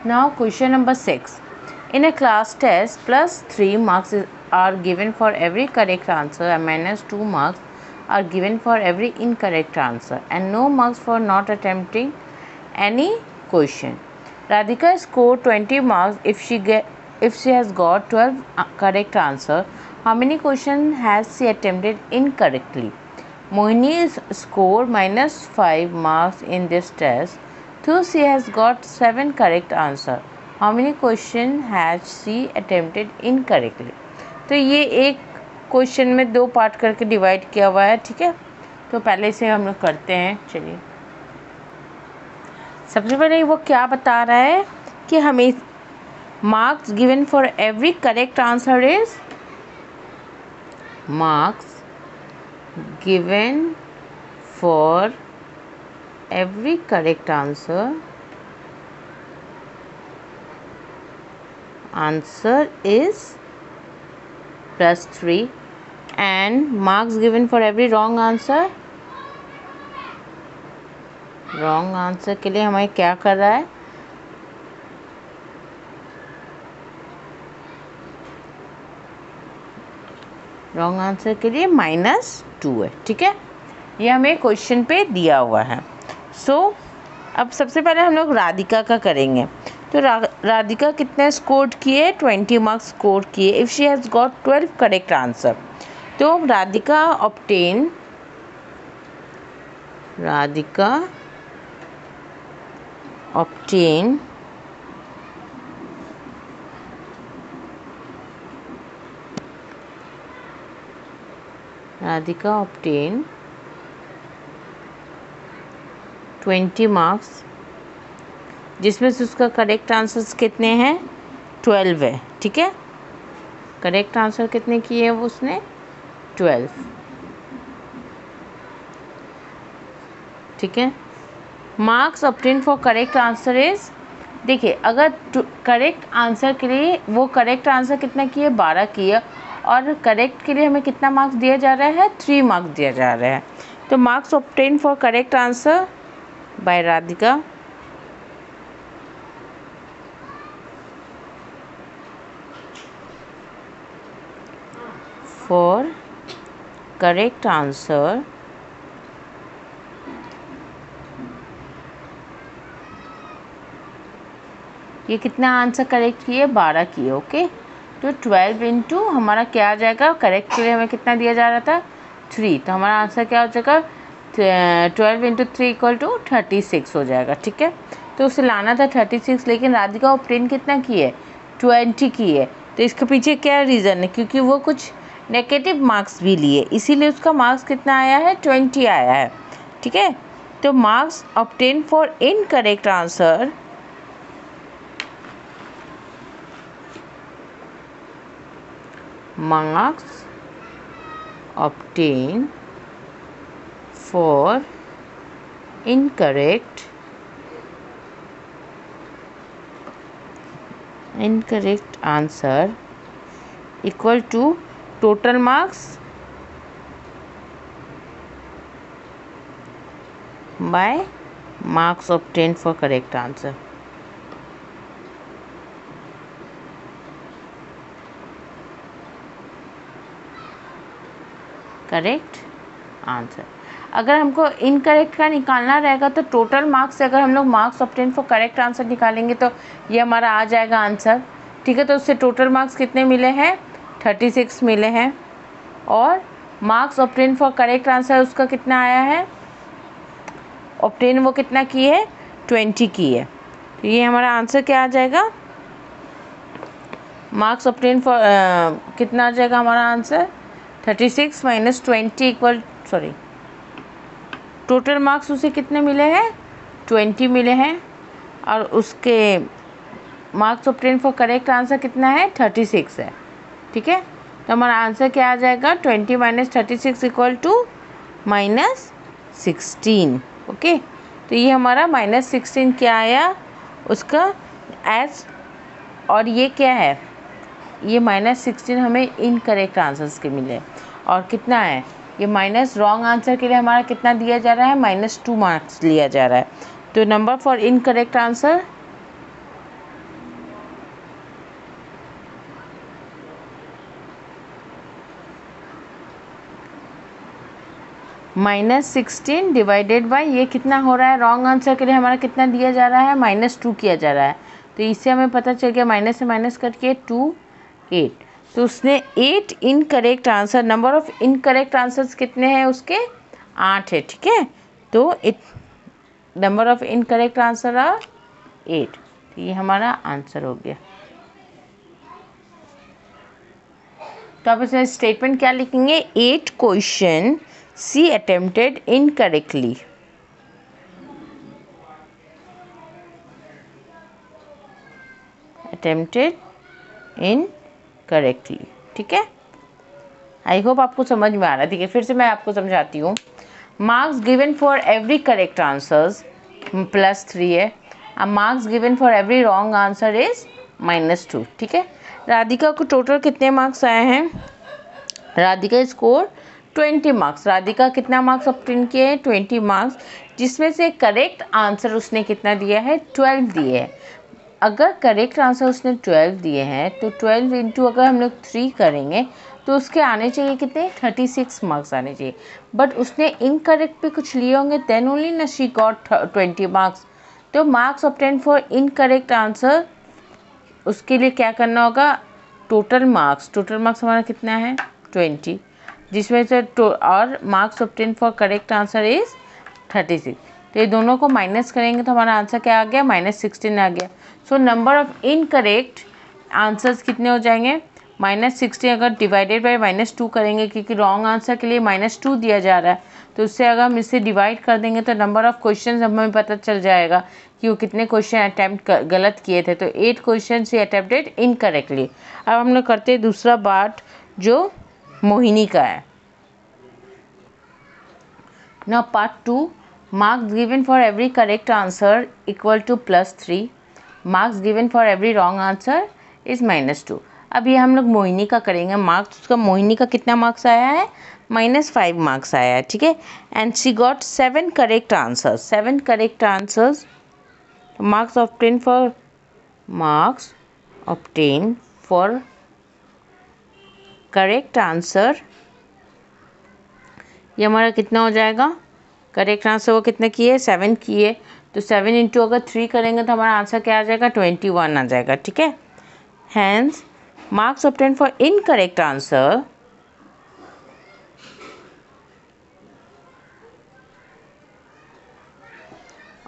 Now question number 6. In a class test, plus 3 marks are given for every correct answer and minus 2 marks are given for every incorrect answer and no marks for not attempting any question. Radhika scored 20 marks if she has got 12 correct answer. How many questions has she attempted incorrectly? Mohini scored minus 5 marks in this test. Though she has got 7 correct answer. How many question has she attempted incorrectly? तो ये एक question में 2 part करके divide किया हुआ है, ठीक है। तो पहले से हम लोग करते हैं। चलिए, सबसे पहले वो क्या बता रहा है कि हमें marks given for every correct answer is marks given for every correct answer is plus 3 and marks given for every wrong answer के लिए हमें क्या कर रहा है, रॉन्ग आंसर के लिए -2 है, ठीक है। ये हमें क्वेश्चन पे दिया हुआ है। अब सबसे पहले हम लोग राधिका का करेंगे। तो राधिका कितने स्कोर किए? 20 मार्क्स स्कोर किए if she has got 12 correct answer. तो Radhika obtain Radhika obtained 20 marks जिसमें से उसका करेक्ट आंसर्स कितने हैं? 12 है, ठीक है। करेक्ट आंसर कितने किए हैं वो उसने? 12, ठीक है। Marks obtain for correct answer is, देखिए अगर करेक्ट आंसर के लिए वो करेक्ट आंसर कितना किए? 12 किए और करेक्ट के लिए हमें कितना मार्क्स दिया जा रहा है? 3 मार्क्स दिया जा रहा है। तो marks obtain for correct answer by Radhika for correct answer ये कितना आंसर करेक्ट किए? 12 किए, ओके। तो 12 इंटू हमारा क्या आ जाएगा? करेक्ट के लिए हमें कितना दिया जा रहा था? 3। तो हमारा आंसर क्या हो जाएगा? 12 इंटू 3 इक्वल टू 36 हो जाएगा, ठीक है। तो उसे लाना था 36, लेकिन राधिका ऑब्टेन कितना की है? 20 की है। तो इसके पीछे क्या रीज़न है? क्योंकि वो कुछ नेगेटिव मार्क्स भी लिए, इसीलिए उसका मार्क्स कितना आया है? 20 आया है, ठीक है। तो marks obtain for incorrect answer marks obtained for incorrect answer equal to total marks by marks obtained for correct answer. Correct answer. अगर हमको इनकरेक्ट का निकालना रहेगा तो टोटल मार्क्स से अगर हम लोग marks obtain for correct answer निकालेंगे तो ये हमारा आ जाएगा आंसर, ठीक है। तो उससे टोटल मार्क्स कितने मिले हैं? 36 मिले हैं। और marks obtain for correct answer उसका कितना आया है? ऑब्टेन वो कितना की है? 20 की है। तो ये हमारा आंसर क्या आ जाएगा? मार्क्स ऑब्टेन फॉर कितना आ जाएगा हमारा answer? 36 minus 20 equal total marks उसे कितने मिले हैं? 20 मिले हैं और उसके marks obtain for correct answer कितना है? 36 है, ठीक है। तो हमारा आंसर क्या आ जाएगा? 20 माइनस 36 इक्वल टू -16, ओके। तो ये हमारा -16 क्या आया उसका एज, और ये क्या है? ये -16 हमें इनकरेक्ट आंसर्स के मिले। और कितना है ये माइनस रॉन्ग आंसर के लिए हमारा कितना दिया जा रहा है? -2 मार्क्स लिया जा रहा है। तो number for incorrect answer -16 divided by ये कितना हो रहा है, रॉन्ग आंसर के लिए हमारा कितना दिया जा रहा है, -2 किया जा रहा है। तो इससे हमें पता चल गया माइनस से माइनस करके 2 8। तो उसने 8 incorrect answer, number of incorrect answers कितने हैं उसके, 8 है। ठीक है, तो number of incorrect answer are 8। तो ये हमारा आंसर हो गया। तो आप इसमें स्टेटमेंट क्या लिखेंगे, 8 क्वेश्चन सी अटेम्प्टेड इनकरेक्टली। Attempted incorrectly. ठीक है, आई होप आपको समझ में आ रहा है। ठीक है, फिर से मैं आपको समझाती हूँ। Marks given for every correct answers +3 है। अब marks given for every wrong answer is -2। ठीक है, राधिका को टोटल कितने मार्क्स आए हैं, राधिका स्कोर 20 मार्क्स। राधिका कितना मार्क्स ऑब्टेन किए हैं, 20 मार्क्स, जिसमें से करेक्ट आंसर उसने कितना दिया है, 12 दिए हैं। अगर करेक्ट आंसर उसने 12 दिए हैं तो 12 इंटू अगर हम लोग 3 करेंगे तो उसके आने चाहिए कितने, 36 मार्क्स आने चाहिए। बट उसने इनकरेक्ट भी कुछ लिए होंगे, देन ओनली ना शी गॉट 20 मार्क्स। तो marks obtain for incorrect answer, उसके लिए क्या करना होगा, टोटल मार्क्स हमारा कितना है, 20, जिसमें से और marks obtain for correct answer is 36। तो ये दोनों को माइनस करेंगे तो हमारा आंसर क्या आ गया, -16 आ गया। So number of incorrect answers कितने हो जाएंगे, -16। अगर डिवाइडेड बाय -2 करेंगे, क्योंकि रॉन्ग आंसर के लिए -2 दिया जा रहा है, तो उससे अगर हम इसे डिवाइड कर देंगे तो नंबर ऑफ क्वेश्चन हमें पता चल जाएगा कि वो कितने क्वेश्चन अटैम्प्ट गलत किए थे। तो 8 क्वेश्चन से अटैम्प्टेड इनकरेक्टली। अब हम लोग करते हैं दूसरा पार्ट जो मोहिनी का है। Now part 2, marks given for every correct answer equal to +3, marks given for every wrong answer is -2। अब ये हम लोग मोहिनी का करेंगे। मार्क्स उसका, मोहिनी का कितना मार्क्स आया है, -5 मार्क्स आया है। ठीक है, and she got 7 correct answers, 7 correct answers. Marks obtain for correct answer, ये हमारा कितना हो जाएगा, करेक्ट आंसर वो कितने किए, 7 किए। तो 7 इंटू अगर 3 करेंगे तो हमारा आंसर क्या आ जाएगा, 21 आ जाएगा। ठीक है, hence marks obtain for incorrect answer,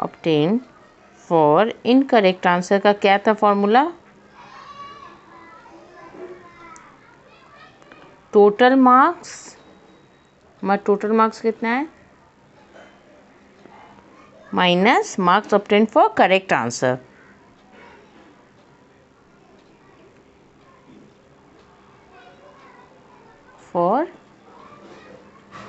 obtain for incorrect answer का क्या था फॉर्मूला, टोटल मार्क्स, हमारा टोटल मार्क्स कितना है, minus marks obtain for correct answer. For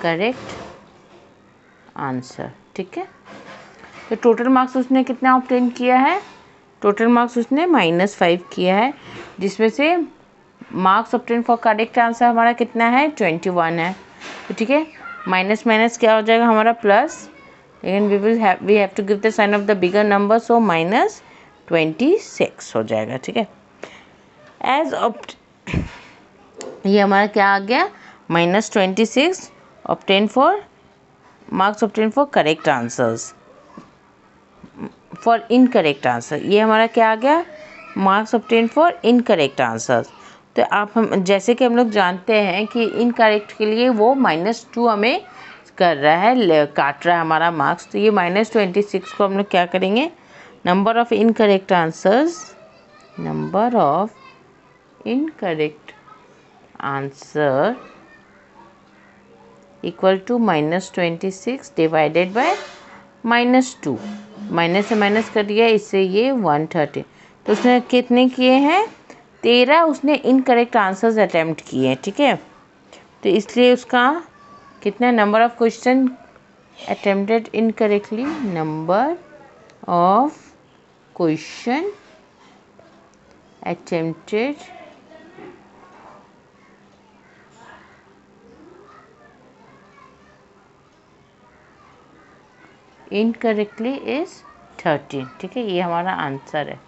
correct answer. ठीक है, तो टोटल मार्क्स उसने कितना ऑब्टेन किया है, टोटल मार्क्स उसने -5 किया है, जिसमें से marks obtain for correct answer हमारा कितना है, 21 है। तो ठीक है, माइनस माइनस क्या हो जाएगा हमारा प्लस, लेकिन we have to give the sign of the bigger number, so -26 हो जाएगा। ठीक है, ये हमारा क्या आ गया, -26 obtain for marks obtain for correct answers, for incorrect answer. ये हमारा क्या आ गया, marks obtain for incorrect answers. तो हम जैसे कि हम लोग जानते हैं कि इनकरेक्ट के लिए वो -2 हमें कर रहा है, काट रहा है हमारा मार्क्स। तो ये -26 को हम लोग क्या करेंगे, number of incorrect answers, number of incorrect answer equal to -26 divided by -2, minus से माइनस कर दिया, इससे ये 130। तो उसने कितने किए हैं, 13 उसने इनकरेक्ट आंसर्स अटैम्प्ट किए हैं। ठीक है, तो इसलिए उसका कितना, number of question attempted incorrectly, number of question attempted incorrectly is 13। ठीक है, ये हमारा आंसर है।